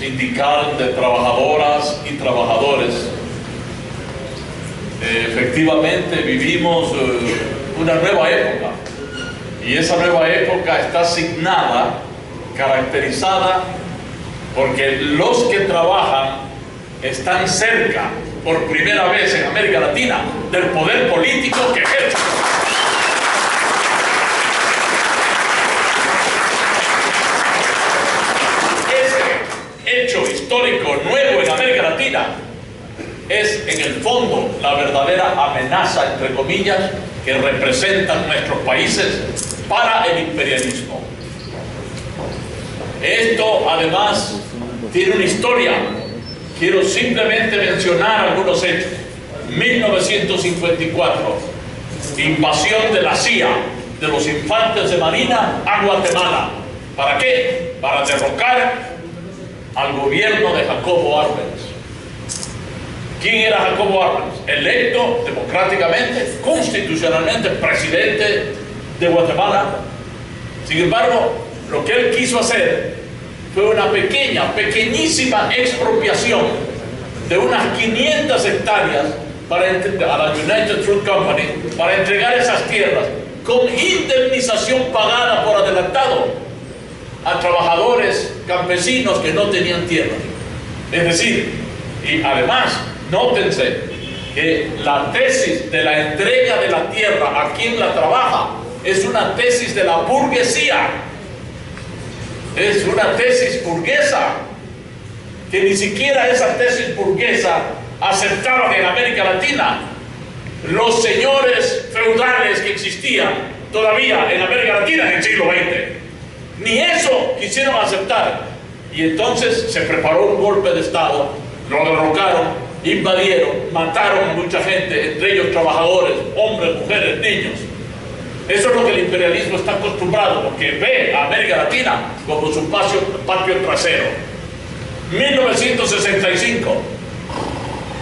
sindical de trabajadoras y trabajadores. Efectivamente vivimos una nueva época, y esa nueva época está asignada, caracterizada, porque los que trabajan están cerca, por primera vez en América Latina, del poder político que ejerce. Ese hecho histórico nuevo en América Latina es en el fondo la verdadera amenaza, entre comillas, que representan nuestros países para el imperialismo. Esto además tiene una historia. Quiero simplemente mencionar algunos hechos. 1954, invasión de la CIA, de los infantes de Marina a Guatemala. ¿Para qué? Para derrocar al gobierno de Jacobo Arbenz. ¿Quién era Jacobo Arbenz? Electo democráticamente, constitucionalmente, presidente de Guatemala. Sin embargo, lo que él quiso hacer fue una pequeñísima expropiación de unas 500 hectáreas a la United Fruit Company para entregar esas tierras con indemnización pagada por adelantado a trabajadores campesinos que no tenían tierra. Es decir, y además, nótense que la tesis de la entrega de la tierra a quien la trabaja es una tesis de la burguesía. Es una tesis burguesa, que ni siquiera esa tesis burguesa aceptaban en América Latina los señores feudales que existían todavía en América Latina en el siglo XX. Ni eso quisieron aceptar. Y entonces se preparó un golpe de Estado, lo derrocaron, invadieron, mataron a mucha gente, entre ellos trabajadores, hombres, mujeres, niños. Eso es lo que el imperialismo está acostumbrado, porque ve a América Latina como su patio trasero. 1965,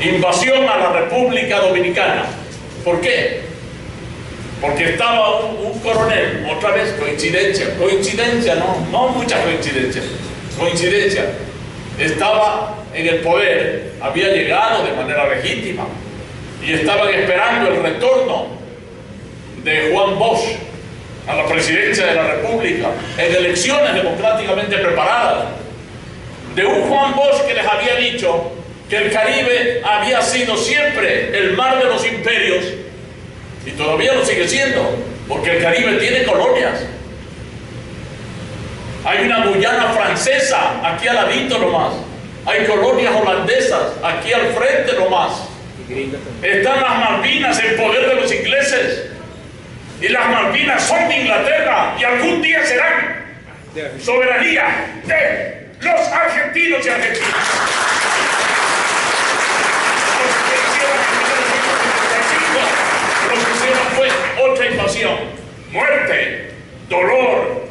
invasión a la República Dominicana. ¿Por qué? Porque estaba un coronel, otra vez coincidencia, no muchas coincidencias, estaba en el poder, había llegado de manera legítima, y estaban esperando el retorno de Juan Bosch a la presidencia de la República en elecciones democráticamente preparadas, de un Juan Bosch que les había dicho que el Caribe había sido siempre el mar de los imperios, y todavía lo sigue siendo, porque el Caribe tiene colonias. Hay una Guyana francesa aquí al ladito nomás, hay colonias holandesas aquí al frente nomás, están las Malvinas en poder de los ingleses, y las Malvinas son de Inglaterra y algún día serán soberanía de los argentinos y argentinas. Lo que hicieron fue otra invasión, muerte, dolor,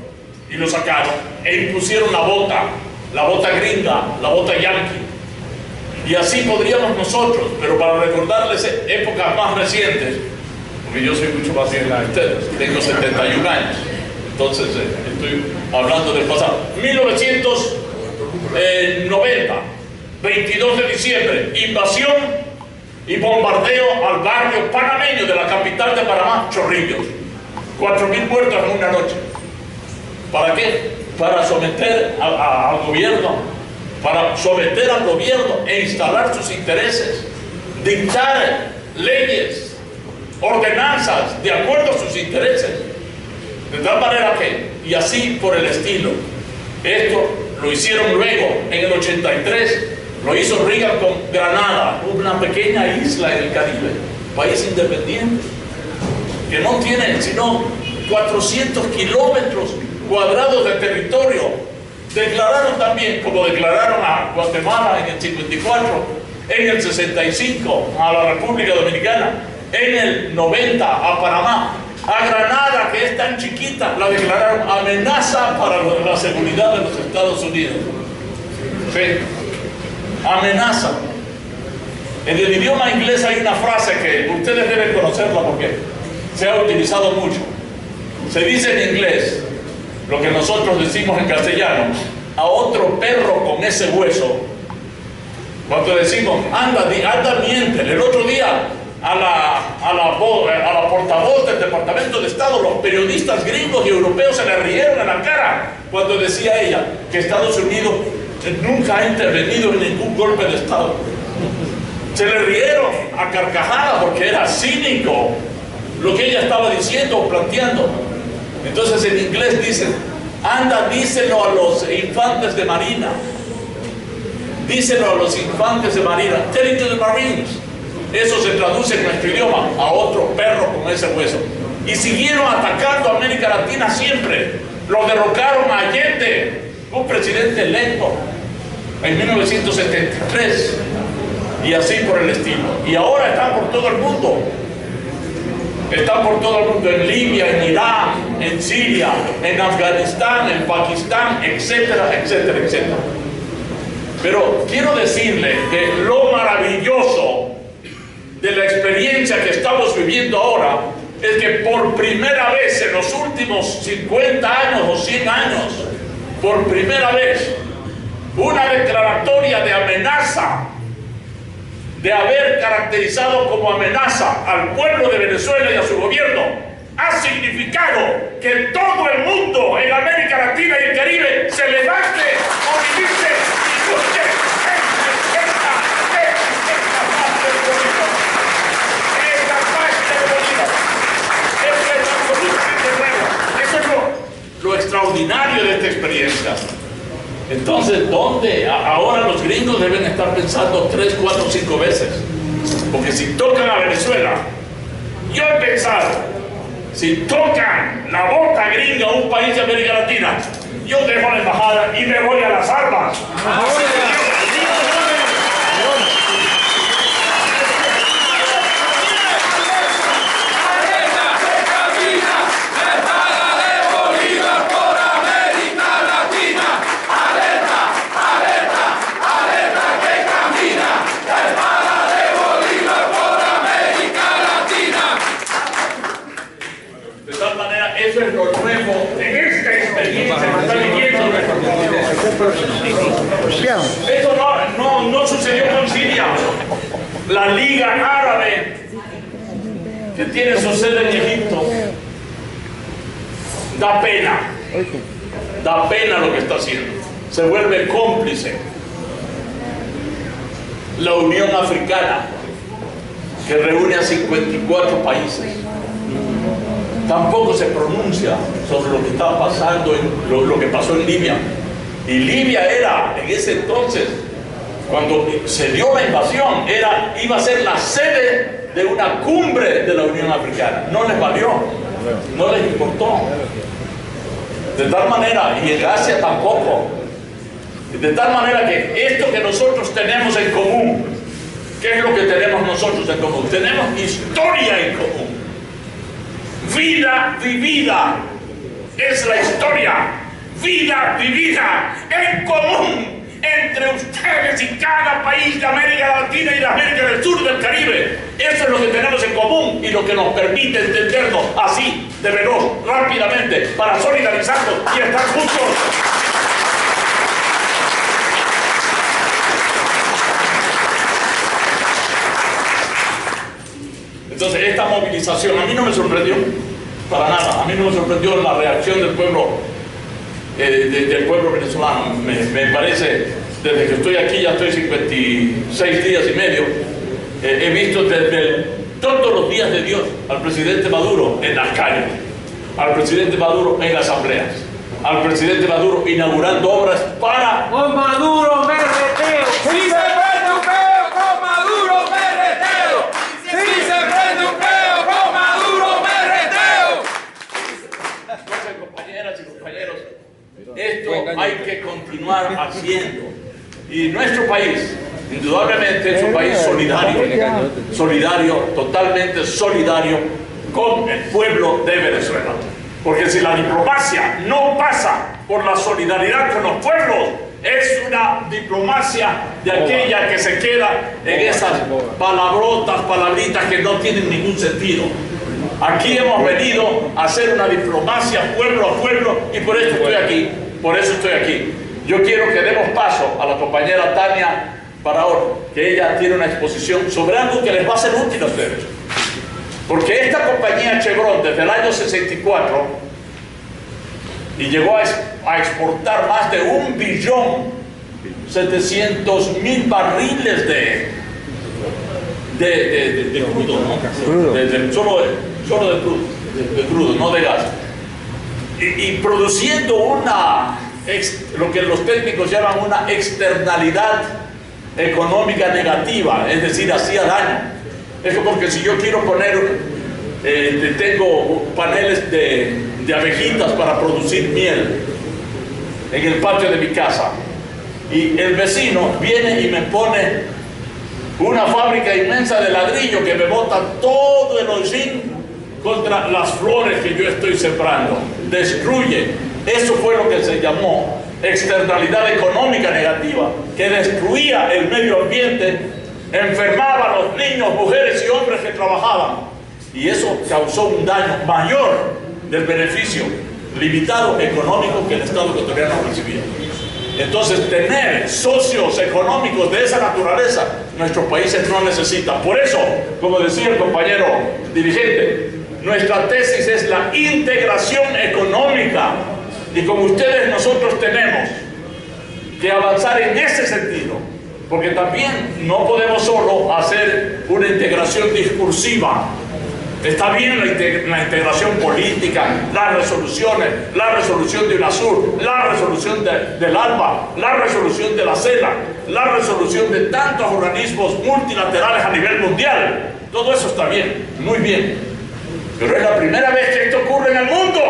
y lo sacaron e impusieron la bota gringa, la bota yanqui. Y así podríamos nosotros, pero para recordarles épocas más recientes, porque yo soy mucho más viejo que ustedes, tengo 71 años, entonces estoy hablando del pasado. 1990, 22 de diciembre, invasión y bombardeo al barrio panameño de la capital de Panamá, Chorrillos. 4.000 muertos en una noche. ¿Para qué? Para someter al gobierno, para someter al gobierno e instalar sus intereses, dictar leyes, ordenanzas de acuerdo a sus intereses, de tal manera que, y así por el estilo. Esto lo hicieron luego, en el 83, lo hizo Reagan con Granada, una pequeña isla en el Caribe, país independiente, que no tiene sino 400 kilómetros cuadrados de territorio. Declararon también, como declararon a Guatemala en el 54, en el 65 a la República Dominicana, en el 90 a Panamá, a Granada, que es tan chiquita, la declararon amenaza para la seguridad de los Estados Unidos. Sí, amenaza. En el idioma inglés hay una frase que ustedes deben conocerla porque se ha utilizado mucho. Se dice en inglés lo que nosotros decimos en castellano: a otro perro con ese hueso, cuando decimos, anda, miéntele. El otro día, a la portavoz del Departamento de Estado, los periodistas gringos y europeos se le rieron en la cara cuando decía ella que Estados Unidos nunca ha intervenido en ningún golpe de Estado. Se le rieron a carcajadas porque era cínico lo que ella estaba diciendo o planteando. Entonces en inglés dicen, anda, díselo a los infantes de marina. Díselo a los infantes de marina. Tell it to the Marines. Eso se traduce en nuestro idioma, a otro perro con ese hueso. Y siguieron atacando a América Latina siempre. Lo derrocaron a Allende, un presidente electo, en 1973. Y así por el estilo. Y ahora están por todo el mundo. Están por todo el mundo, en Libia, en Irán, en Siria, en Afganistán, en Pakistán, etcétera, etcétera, etcétera. Pero quiero decirle que lo maravilloso de la experiencia que estamos viviendo ahora es que por primera vez en los últimos 50 años o 100 años, por primera vez, una declaratoria de amenaza, de haber caracterizado como amenaza al pueblo de Venezuela y a su gobierno, ha significado que todo el mundo en América Latina y el Caribe se levante, movilice y luche esta paz del Bolívar. Esta paz del Bolívar. Eso es absolutamente nuevo. Eso es lo extraordinario de esta experiencia. Entonces, ¿dónde? Ahora los gringos deben estar pensando 3, 4, 5 veces. Porque si tocan a Venezuela, yo he pensado, si tocan la bota gringa a un país de América Latina, yo dejo la embajada y me voy a las armas. Eso es lo nuevo en esta experiencia que está viviendo nuestro pueblo. Eso no sucedió con Siria. La Liga Árabe, que tiene su sede en Egipto, da pena lo que está haciendo. Se vuelve cómplice. La Unión Africana, que reúne a 54 países, tampoco se pronuncia sobre lo que está pasando, lo que pasó en Libia. Y Libia era, en ese entonces, cuando se dio la invasión, iba a ser la sede de una cumbre de la Unión Africana. No les valió, no les importó. De tal manera, y en Asia tampoco. De tal manera que esto que nosotros tenemos en común, ¿qué es lo que tenemos nosotros en común? Tenemos historia en común. Vida vivida es la historia. Vida vivida en común entre ustedes y cada país de América Latina y de América del Sur, del Caribe. Eso es lo que tenemos en común y lo que nos permite entendernos así, de veloz, rápidamente, para solidarizarnos y estar juntos. Entonces, esta movilización a mí no me sorprendió para nada. A mí no me sorprendió la reacción del pueblo venezolano. Me parece, desde que estoy aquí, ya estoy 56 días y medio, he visto desde todos los días de Dios al presidente Maduro en las calles, al presidente Maduro en asambleas, al presidente Maduro inaugurando obras para... ¡Con Maduro me reteo! ¡Si se prende un peo con Maduro me reteo! ¡Si se prende un peo con Maduro me reteo! Entonces, compañeras y compañeros, esto hay que continuar haciendo. Y nuestro país, indudablemente, es un país solidario, totalmente solidario con el pueblo de Venezuela. Porque si la diplomacia no pasa por la solidaridad con los pueblos, es una diplomacia de aquella que se queda en esas palabritas que no tienen ningún sentido. Aquí hemos venido a hacer una diplomacia pueblo a pueblo y por eso estoy aquí. yo quiero que demos paso a la compañera Tania Barahona, que ella tiene una exposición sobre algo que les va a ser útil a ustedes. Porque esta compañía Chevron, desde el año 64, y llegó a exportar más de 1.700.000 barriles de crudo, ¿no? Solo de crudo, no de gas. Y produciendo lo que los técnicos llaman una externalidad económica negativa, es decir, hacía daño. Es como que si yo quiero poner, tengo paneles de abejitas para producir miel en el patio de mi casa, y el vecino viene y me pone una fábrica inmensa de ladrillo que me bota todo el hollín contra las flores que yo estoy sembrando, destruye. Eso fue lo que se llamó externalidad económica negativa, que destruía el medio ambiente, enfermaba a los niños, mujeres y hombres que trabajaban, y eso causó un daño mayor del beneficio limitado económico que el Estado ecuatoriano recibía. Entonces, tener socios económicos de esa naturaleza, nuestros países no necesitan. Por eso, como decía el compañero dirigente, nuestra tesis es la integración económica, y como ustedes, nosotros tenemos que avanzar en ese sentido, porque también no podemos solo hacer una integración discursiva. Está bien la integración política, las resoluciones, la resolución de UNASUR, la resolución del ALBA, la resolución de la CELAC, la resolución de tantos organismos multilaterales a nivel mundial. Todo eso está bien, muy bien. Pero es la primera vez que esto ocurre en el mundo.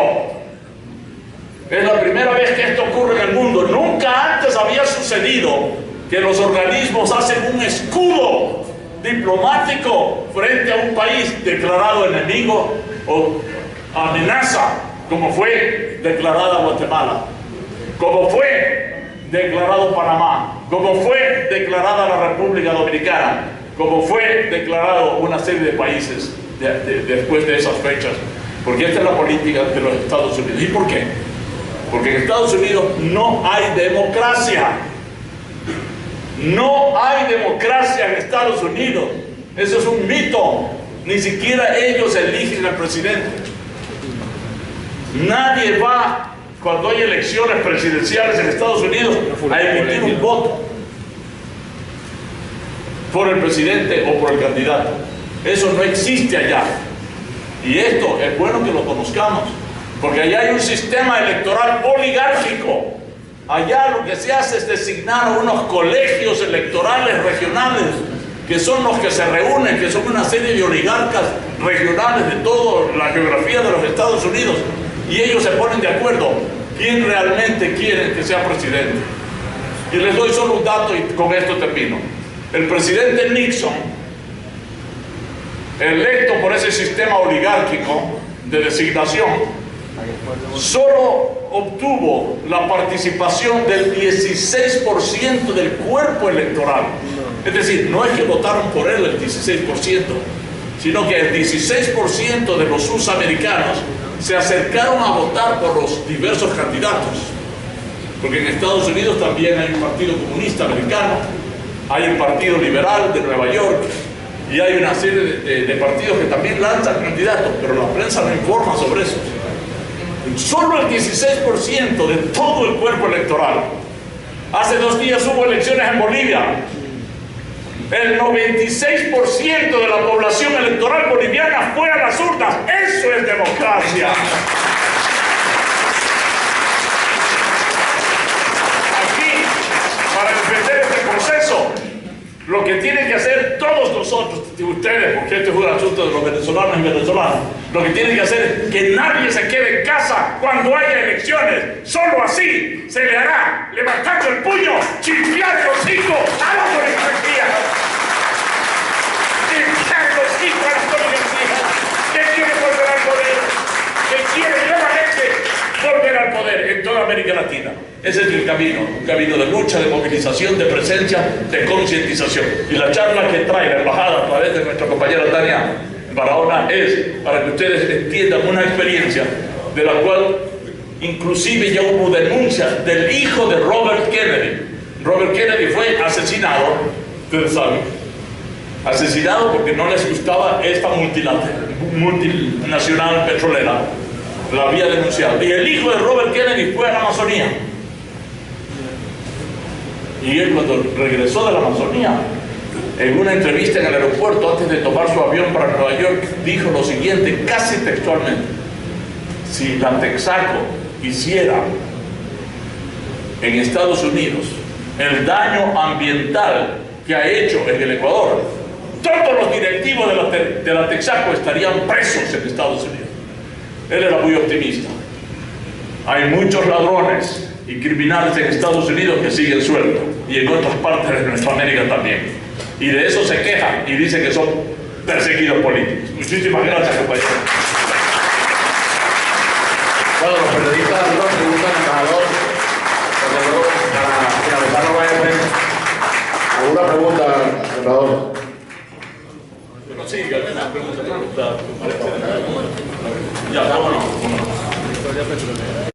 Es la primera vez que esto ocurre en el mundo. Nunca antes había sucedido que los organismos hacen un escudo diplomático frente a un país declarado enemigo o amenaza, como fue declarada Guatemala, como fue declarado Panamá, como fue declarada la República Dominicana, como fue declarado una serie de países después de esas fechas. Porque esta es la política de los Estados Unidos. ¿Y por qué? Porque en Estados Unidos no hay democracia. No hay democracia en Estados Unidos. Eso es un mito. Ni siquiera ellos eligen al presidente. Nadie va, cuando hay elecciones presidenciales en Estados Unidos, a emitir un voto por el presidente o por el candidato. Eso no existe allá. Y esto es bueno que lo conozcamos, porque allá hay un sistema electoral oligárquico. Allá lo que se hace es designar unos colegios electorales regionales, que son los que se reúnen, que son una serie de oligarcas regionales de toda la geografía de los Estados Unidos, y ellos se ponen de acuerdo quién realmente quiere que sea presidente. Y les doy solo un dato y con esto termino. El presidente Nixon, electo por ese sistema oligárquico de designación, solo obtuvo la participación del 16% del cuerpo electoral. Es decir, no es que votaron por él el 16%, sino que el 16% de los susamericanos se acercaron a votar por los diversos candidatos. Porque en Estados Unidos también hay un partido comunista americano, hay un partido liberal de Nueva York, y hay una serie de partidos que también lanzan candidatos, pero la prensa no informa sobre eso. Solo el 16% de todo el cuerpo electoral. Hace 2 días hubo elecciones en Bolivia. El 96% de la población electoral boliviana fue a las urnas. Eso es democracia. Aquí, para defender este proceso, lo que tienen que hacer todos nosotros, ustedes, porque este es un asunto de los venezolanos y venezolanas, lo que tienen que hacer es que nadie se quede en casa cuando haya elecciones. Solo así se le hará, levantando el puño, chiflar el hocico a las oligarquías. Chiflar el hocico a las oligarquías que quieren volver al poder, que quieren nuevamente volver al poder en toda América Latina. Ese es el camino, un camino de lucha, de movilización, de presencia, de concientización. Y la charla que trae la embajada a través de nuestra compañera Tania Barahona es para que ustedes entiendan una experiencia de la cual Inclusive ya hubo denuncias del hijo de Robert Kennedy. Robert Kennedy fue asesinado, ustedes saben, asesinado porque no les gustaba esta multinacional petrolera. La había denunciado. Y el hijo de Robert Kennedy fue a la Amazonía. Y él, cuando regresó de la Amazonía, en una entrevista en el aeropuerto antes de tomar su avión para Nueva York, dijo lo siguiente, casi textualmente: si la Texaco hiciera en Estados Unidos el daño ambiental que ha hecho en el Ecuador, todos los directivos de la Texaco estarían presos en Estados Unidos. Él era muy optimista. Hay muchos ladrones y criminales en Estados Unidos que siguen sueltos, y en otras partes de nuestra América también. Y de eso se quejan y dicen que son perseguidos políticos. Muchísimas gracias, compañeros. Bueno, los periodistas nos preguntan al embajador, porque luego para finalizar no vaya a hacer alguna pregunta al embajador. Bueno, sí, alguna pregunta. Ya,